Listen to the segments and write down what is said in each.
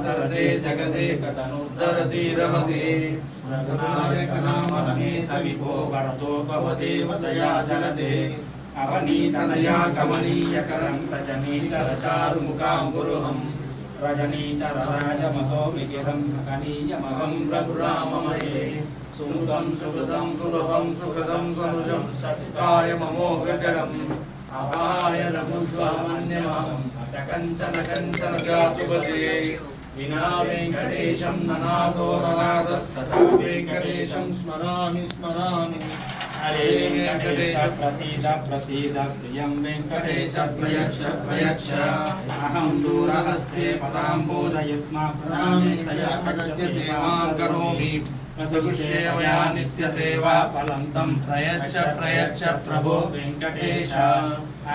सरदे जगदे कतनुद्धरति रघुनायकनामरमे सविभो वरदोपवदेवतया जलदे अवनीतनया कमनीयकरं रजनीचरचारुमुखाम्बुरुहं रजनीचरराजमहो विगिरं गणीयमहं रघुराममये सुमुदं सुहृदं सुलभं सुखदं सनुजं ससिताय ममोघशरम् अपाय रघुद्वामन्यमहं अचकञ्चन कञ्चन जातुपदे विना वेङ्कटेशं ननादो ननादः सदा वेङ्कटेशं स्मरामि स्मरामि हरे वेङ्कटेश प्रसीद प्रसीद प्रियं वेङ्कटेश प्रयच्छ प्रयच्छ अहं दूरहस्ते पदाम्बोजयुग्मा प्रणामेत्य सेवां करोमि सदुष्येवया नित्यसेवा फलं तं प्रयच्छ प्रयच्छ प्रभो वेङ्कटेश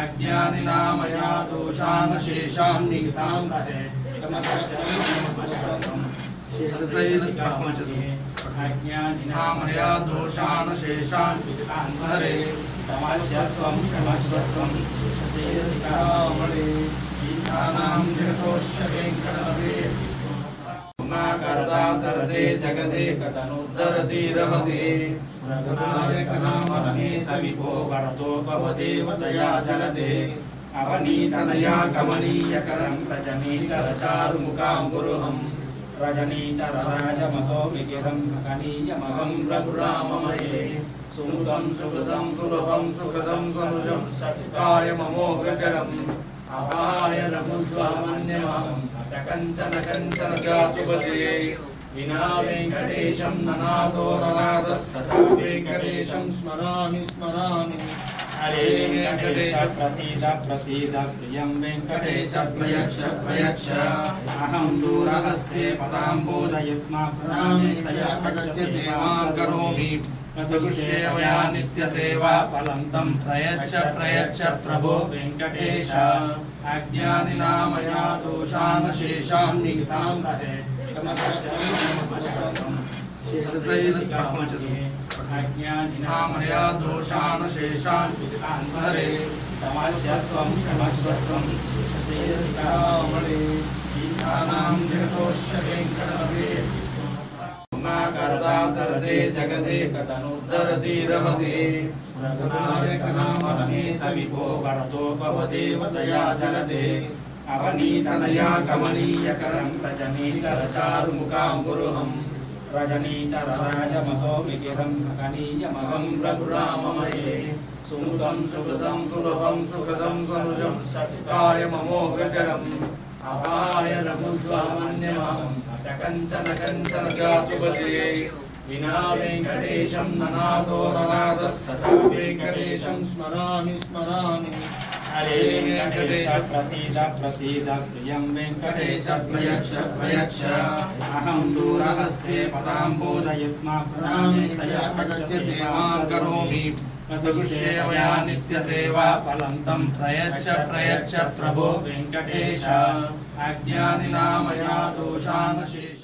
अज्ञानिनां मया दोषान् शेषान् निगतान् हरे अज्ञानिनां मया दोषान् शेषान् निगतान् हरे क्षमस्वत्वं क्षमस्वत्वं श्रीरामणे गीतानां जगतोऽस्य वेङ्कटपते करदा सरदे जगदे कतनुद्धरति रघुनायकनामरमे सविभो वरदोपवदेवतया जलदे अवनीतनया कमनीयकरं रजनीचरचारुमुखाम्बुरुहं रजनीचरराजमहो विगिरं गणीयमहं रघुराममये सुमुदं सुहृदं सुलभं सुखदं सनुजं ससिताय ममोघशरम् अपाय रघुद्वामन्यमहं अचकञ्चन कञ्चन जातुपदे विना वेङ्कटेशं ननादो ननादः सदा वेङ्कटेशं स्मरामि स्मरामि हरे वेङ्कटेश प्रसीद प्रसीद प्रियं वेङ्कटेश प्रयच्छ प्रयच्छ अहं दूरहस्ते पदाम्बोजयुग्मा प्रणामेत्य सेवां करोमि सदुष्येवया नित्यसेवा फलं तं प्रयच्छ प्रयच्छ प्रभो वेङ्कटेश अज्ञानिनां मया दोषान् शेषान् निगतान् हरे अज्ञानिनां मया दोषान् शेषान् निगतान् हरे क्षमस्वत्वं क्षमस्वत्वं श्रीरामणे गीतानां जगतोऽस्य वेङ्कटपते करदा सरदे जगदे कतनुद्धरति रघुनायकनामरमे सविभो वरदोपवदेवतया जलदे अवनीतनया कमनीयकरं रजनीचरचारुमुखाम्बुरुहं रजनीचरराजमहो विगिरं गणीयमहं रघुराममये सुमुदं सुहृदं सुलभं सुखदं सनुजं ससिताय ममोघशरम् अपाय रघुद्वामन्यमहं अचकञ्चन कञ्चन जातुपदे विना वेङ्कटेशं ननादो ननादः सदा वेङ्कटेशं स्मरामि स्मरामि हरे वेङ्कटेश प्रसीद प्रसीद प्रियं वेङ्कटेश प्रयच्छ प्रयच्छ अहं दूरहस्ते पदाम्बोजयुग्मा प्रणामेत्य सेवां करोमि सदुष्येवया नित्यसेवा फलं तं प्रयच्छ प्रयच्छ प्रभो वेङ्कटेश अज्ञानिनां मया दोषान् शेषान्